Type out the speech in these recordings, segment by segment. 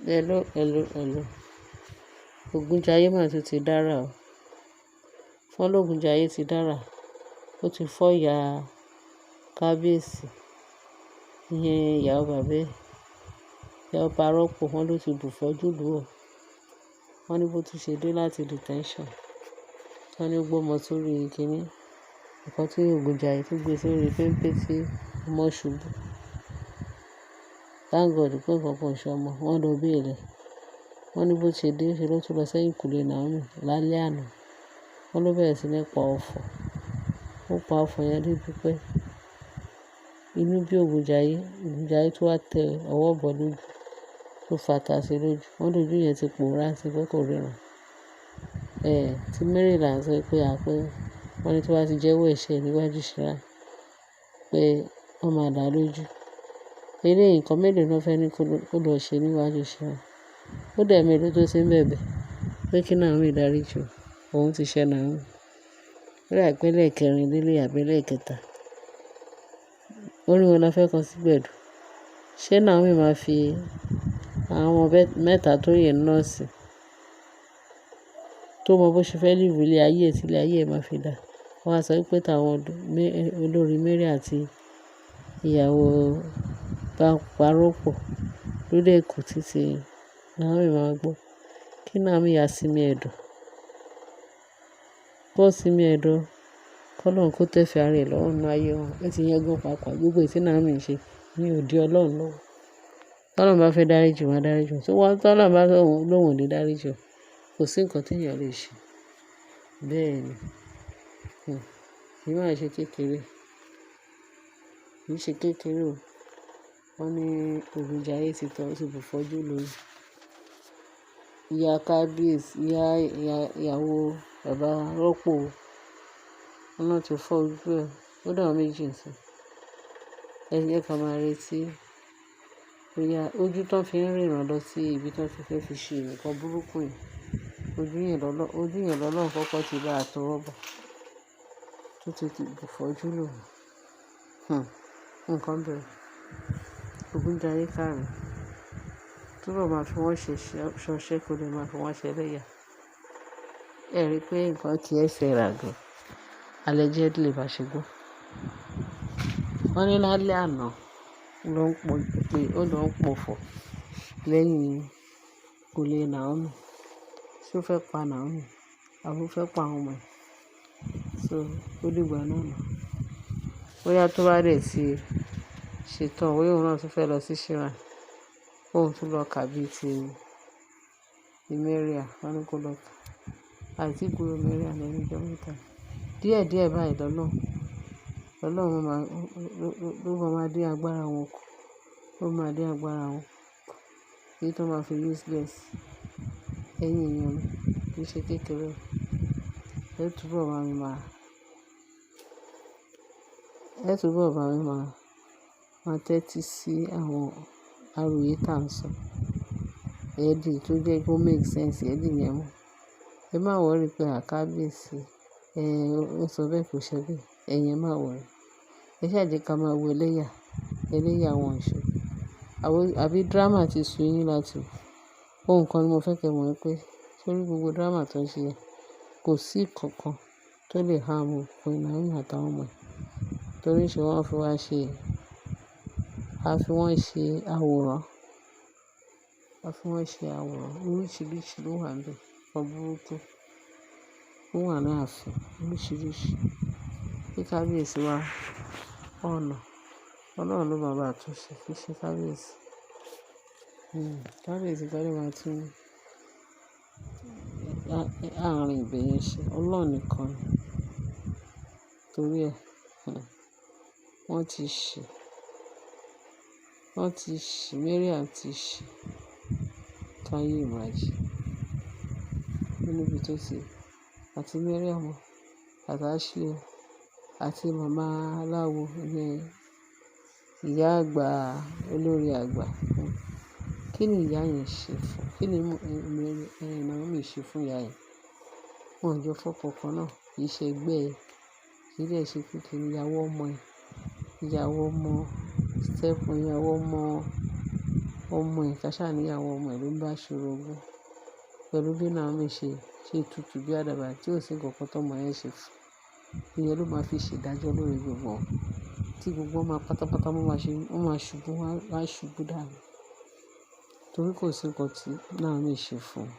Hello, hello, hello. Ògúnjayé mà tún ti dára o. Wọ́n lÓgúnjayé ti dára. Ó ti fọ́ ìyá kábíyèsí, ìyẹn ìyàwó bàbá ẹ̀. Ìyá ọba rọ́pò wọ́n ló ti bùfọ́jú lù ọ́. Wọ́n ní bó tún ṣe dé láti detention. Wọ́n ní ó gbọ́mọ sórí kínní. Nǹkan tí Ògúnjayé tó gbé sórí péńpé tí ọmọ ṣubú. Thank God pé nǹkan kan ò ṣe ọmọ. Wọ́n lọ béèlẹ̀. Wọ́n ní bó ṣe dé ṣe ló tún lọ sẹ́yìn kùlé Naomi lálẹ́ àná. Wọ́n ló bẹ̀rẹ̀ sí ní pa ọ̀fọ̀. Ó pa ọ̀fọ̀ yẹn débi pé inú bí Ògúnjayé tó wá tẹ ọwọ́ bọ̀ lójú tó fata sí lójú. Wọ́n lójú yẹn ti pòórá sí pé kò ríran. Tí Maryland sọ pé wọ́n ní tí wọ́n ti jẹ́wọ́ ẹ̀ṣẹ̀ níwájú Ṣírà pé wọ́n máa dá lójú. Eléyìí nǹkan mélòó ló fẹ́ ní kó lọ ṣe níwájú Ṣírà. Ó dẹ̀ mélòó tó ti ń bẹ̀bẹ̀ pé kí Naomi dáríjì òun. Òun ti ṣẹ̀ Naomi. Ó dà pé lẹ́ẹ̀kẹrin lílé àbí lẹ́ẹ̀kẹta. Orin wo la fẹ́ kọ sí gbẹ̀du? Ṣé Naomi máa fi àwọn ọmọ mẹ́ta tó yẹ nọ́ọ̀sì tó mọ bó ṣe fẹ́ live ilé ayé ẹ̀ tí ilé ayé ẹ̀ máa fi dà? Wọ́n á sọ pé táwọn olórí Mary àti ìyàwó bá parọ́pọ̀ lórí èkó títí Naomi máa gbọ́. Kí Naomi yà sinmi ẹ̀dọ̀. Kó sinmi ẹ̀dọ̀. K'Ọlọ́run kó tẹ́fẹ̀ẹ́ ara ẹ̀ lọ́rùn nínú ayé wọn. Ó ti yẹn gan pàápàá. Gbogbo èyí tí Naomi ń ṣe ní òdi Ọlọ́run lọ́wọ́. T'Ọlọ́run bá fẹ́ dáríjì wọ́n á dáríjì wọ́n. T'Ọlọ́run bá lóhùn ò ní dáríjì wọ́n. Kò sí nǹkan tí èèyàn lè ṣe. Bẹ́ẹ̀ ni. Kì í máa ṣe kékeré. Kì í ṣe kékeré o. Wọ́n ní Ògúnjayé ti bùfọ́jú lórí. Ìyá kábíyèsí, ìyàwó bàbá rọ́pò. Wọ́n náà ti fọ́ ojú ẹ̀. Ó dà wọ́n méjì nsìn. Ẹ jẹ́ ká máa retí. Bóyá ojú tán fi ń ríran lọ sí ibi tán ti fẹ́ fi ṣe nǹkan burúkú yìí. Ojú yẹn lọ́lọ́run kọ́kọ́ ti bá a tọwọ́ bọ̀. Tó ti bùfọ́jú lù. Nǹkan bẹ̀rẹ̀. Ògúnjayé káàárọ̀. Túbọ̀ máa fi wọ́n ṣe ṣọṣẹ́ kó lè máa fi wọ́n ṣe ẹlẹ́yà. Ẹ rí i pé nǹkan kì í ṣe rà gan. Allegedly bá ṣe gbọ́. Wọ́n ní lálẹ́ àná ó lọ ń pọ̀fọ̀ lẹ́yìn kùlé Naomi. Ṣé ó fẹ́ pa Naomi? Àbí ó fẹ́ pa àwọn ọmọ ẹ̀? So ó dìgbà náà nà. Bóyá tó bá dẹ̀ ti ṣetán, bóyá òun náà tún fẹ́ lọ sí Ṣírà. Òun tún lọ kà bíi ti Maria. Wọ́n ní kó lọ kà. Àìtí gbúròó Maria lẹ́nu ọjọ́ mẹ́ta. Díẹ̀díẹ̀ báyìí Ọlọ́run ló máa dé agbára wọn kù. Ló máa dé agbára wọn kù. Èyí tó máa fi useless. Ẹ̀yin èèyàn mi kì í ṣe kékeré. Ẹ túbọ̀ bá mi máa tẹ́tí sí àwọn àròyé tá à ń sọ. Ẹ̀dì tó jẹ́ kó make sense ẹ̀dì yẹn mọ́. Ẹ má worry pé kábíyèsí. Ó sọ bẹ́ẹ̀ kò ṣe bẹ́ẹ̀. Ẹ̀yin má worry. Ẹ ṣáà jẹ́ ká máa wo ẹlẹ́yà wọn ṣe. Àbí drama ti sú yín láti wò. Ohun kan ni mo fẹ́ kẹ́ mọ̀ pé sórí gbogbo drama tó ń ṣe yẹn, kò sí ìkankan tó lè harm Queen Naomi àtàwọn ọmọ ẹ̀. Torí ṣé wọ́n fi wọ́n ṣe àwòrán. Oríṣiríṣi ló wà níbẹ̀. Ọ̀pọ̀ burúkú ó wà ní ààfin. Oríṣiríṣi. Kí kábíyèsí wá ọ̀nà. Ọlọ́run ló máa bá a tún ṣe. Kì í ṣe kábíyèsí. Kábíyèsí kọ́ ló máa tún àárín ibẹ̀ yẹn ṣe. Ọlọ́run nìkan ni. Torí ẹ̀, wọ́n ti ṣì. Mariam ti ṣì. Can you imagine? Níbi tó ti àti Mariam àti Ashley àti màmá aláwo ìyá àgbà olórí àgbà. Kí ni ìyá yẹn ṣe fún? Kí ni Naomi ṣe fún ìyá yẹn? Wọn ò jọ fọ́kàn kan náà. Kì í ṣe ẹgbẹ́ ẹ̀. Kì í dẹ̀ ṣe kékeré. Ìyàwó ọmọ ẹ̀. Ìyàwó ọmọ Stephen. Ìyàwó ọmọ ọmọ ẹ̀ ká ṣáà ní ìyàwó ọmọ ẹ̀ ló ń bá ṣorogún pẹ̀lú bí Naomi ṣe tutù bí àdàbà tí ò sí nǹkan kan tọ́mọ yẹn ṣe fún. Ìyẹn ló máa fi ṣèdájọ́ lórí gbogbo wọn. Tí gbogbo wọn máa pátápátá wọ́n máa ṣubú, wọ́n á ṣubú dànù. Torí kò sí nǹkan tí Naomi ṣe fún un.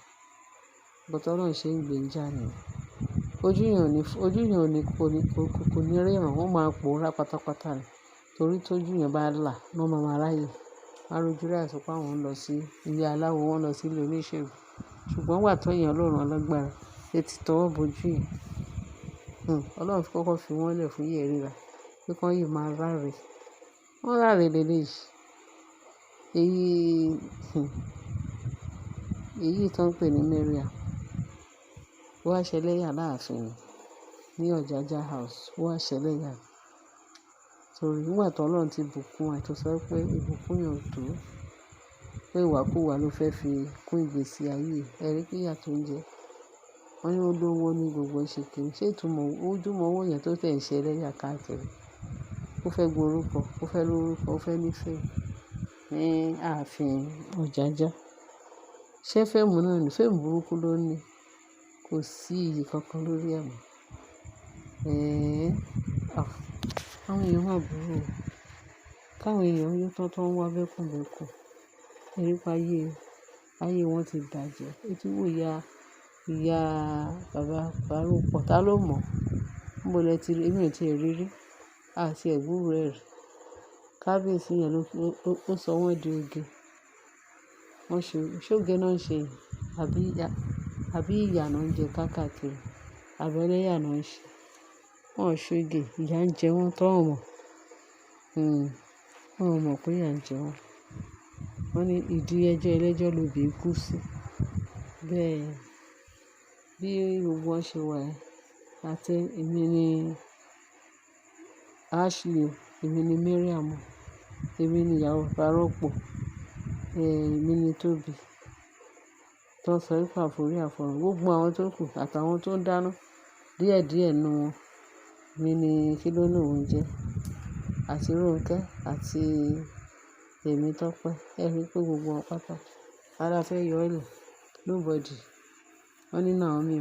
But Ọlọ́run ṣe ń gbé ń jà nìyẹn. Ojú yẹn kò ní ríran, wọ́n máa pòórá pátápátá ni. Torí tójú yẹn bá là, wọ́n máa ráyè. Wọ́n á rojú ráyè sọ pé àwọn ń lọ sí ilé aláwo, wọ́n lọ sí ilé oníṣègùn. Ṣùgbọ́n wà tó èèyàn Ọlọ́run alágbára, etí tọwọ́ bojú yẹn. Ọlọ́run kọ́kọ́ fi wọ́n lẹ̀ fún yẹ̀ríra pé kán yìí máa ráre. Wọ́n ráre leléyìí. Èyí tó ń pè ní Mariam, ó wá ṣẹlẹ́yà láàfin ní Ọ̀jájá house, ó wá ṣẹlẹ́yà. Torí nígbà tó Ọlọ́run ti bùkún ẹ̀ tó sọ pé ìbùkún yẹn ò tó, pé ìwàkuwà ló fẹ́ fi kún ìgbésí ayé ẹ̀ rí pé ìyà tó ń jẹ. Wọ́n ní ó lówó ní gbogbo ṣe kiri. Ṣé ìtumọ̀ ojúmọ́ owó yẹn tó tẹ̀ ń ṣẹlẹ́yà káàkiri? Ó fẹ́ gborúkọ, ó fẹ́ lórúkọ, ó fẹ́ nífẹ̀ẹ́ ní ààfin Ọ̀jájá. Ṣé fíìmù náà ni? Fíìmù burúkú ló ní. Kò sí iyì kankan lórí ẹ̀ mọ́. Àwọn èèyàn máa burú o. Káwọn èèyàn yóò tán tó ń wá bẹ́kùnbẹ́kùn. Ẹ̀rí pa ayé wọn ti bàjẹ́. Ó ti wò ìyá bàbá Fárúpọ̀. Ta ló mọ̀? Níbo lẹ ti rí? Èmi ò tí ì rí rí. Àti ẹ̀gbúrò ẹ̀ rí. Kábíyèsí yẹn ló sọ wọ́n di oge. Wọ́n ṣé oge náà ń ṣe àbí ìyà náà ń jẹ káàkiri? Àbí ẹlẹ́yà náà ń ṣe? Wọ́n ò ṣoge, ìyà ń jẹ wọ́n tó mọ̀. Wọ́n ò mọ̀ pé ìyà ń jẹ wọ́n. Wọ́n ní ìdí ẹjọ́ ẹlẹ́jọ́ lobì kú sí. Bẹ́ẹ̀ bí gbogbo wọn ṣe wà ẹ́. Àti èmi ni Ashley, èmi ni Mariam, èmi ni ìyàwó Fárúpọ̀, èmi ni Tóbi. Tó sọ wípé àforí àfọ̀run. Gbogbo àwọn tó kù àtàwọn tó ń dáná díẹ̀díẹ̀ nínú wọn. Èmi ni kílónì oúnjẹ àti Rónkẹ́ àti èmi Tọ́pẹ́. Ẹ rí pé gbogbo wọn pátá. Ara fẹ́ yọ ẹ́ lẹ̀. Nobody. Wọ́n ní Naomi.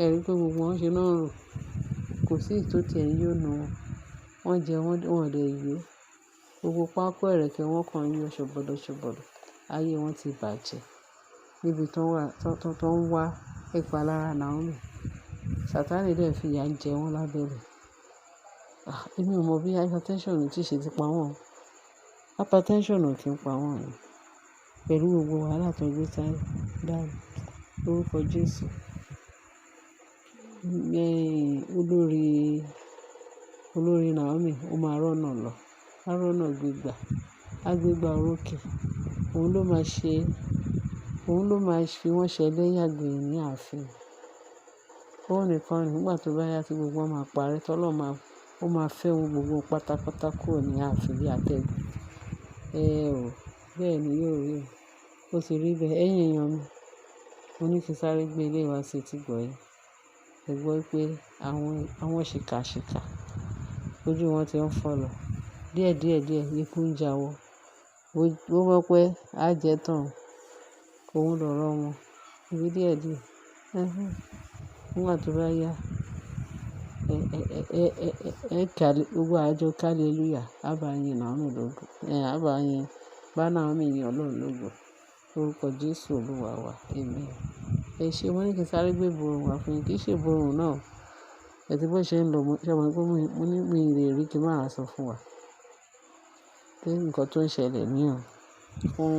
Ẹ rí pé gbogbo wọn ṣe náà rò. Kò sí ìtòtí ẹ̀ yóò nu wọn. Wọ́n jẹ wọ́n dẹ̀ yó. Gbogbo pákó ẹ̀rẹ̀kẹ́ wọn kan yọ ṣọ̀bọ̀dọ̀. Ayé wọn ti bàjẹ́. Níbi tó ń wá ìpalára Naomi. Sátánì dẹ̀ fi ìyà jẹ wọ́n lábẹ́lẹ̀. Èmi ò mọ̀ bí hypertension ti ṣe ti pa wọ́n. Hypertension ò kí ń pa wọ́n ni. Pẹ̀lú gbogbo wàhálà tó gbé sáré dànù lórúkọ Jésù. Olórí Naomi ó máa rọ́nà lọ. Á rọ́nà gbégbà. Á gbégbá orókè. Òun ló máa fi wọ́n ṣẹlẹ́yà gbẹ̀yìn ní ààfin. Òun nìkan ni nígbà tó bá yá tí gbogbo wọn máa parẹ́ tọ́lọ́run máa fẹ́ wọn gbogbo pátápátá kúrò ní ààfin bí atẹ́gùn. Bẹ́ẹ̀ ni yóò rí o. Ó ti rí bẹ́ẹ̀. Ẹ̀yin èèyàn mi, mo ní kí n sáré gbé ilé wa sí etí gbọ̀ yín. Ẹ gbọ́ pé àwọn ṣìkàṣìkà ojú wọn ti ń fọ́ lọ. Díẹ̀ ikú ń jáwọ́. Ó mọ̀ pé á jẹ́ tán. Òun lọ̀rọ̀ wọn. Ibi díẹ̀díẹ̀. Nígbà tó bá yá, gbogbo àjọ hallelujah. Á bá yín Naomi lógo. Á bá yín bá Naomi yin Ọlọ́run lógo. Lórúkọ Jésù Olúwa wa. Amen. Ẹ ṣé wọ́n ní kí n sáré gbé ìborùn wá fún yín. Kì í ṣe ìborùn náà. Ẹ ti bó ṣe ń lọ. Ṣé mo ní pé mo ní mi lè rí kí n máa sọ fún wa. Pé nǹkan tó ń ṣẹlẹ̀ níhìn fún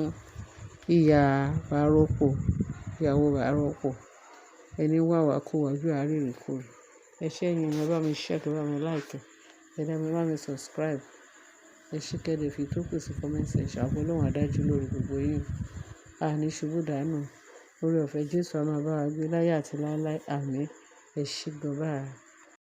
ìyá Fárúpọ̀, ìyàwó Fárúpọ̀. Ẹni wà wá kó wájú àárẹ̀ kúrò. Ẹ ṣé ẹ̀yin ẹ bá mi share, ẹ bá mi like, ẹ bá mi subscribe. Ẹ ṣé kẹ́dẹ̀ fi tó kù sí comment section. Àbọ̀ Ọlọ́run adájú lórí gbogbo yín. Àní ṣubú dànù. Oore ọ̀fẹ́ Jésù á máa bá wa gbé láyé àti láéláé. Àmín. Ẹ ṣé gan báyìí.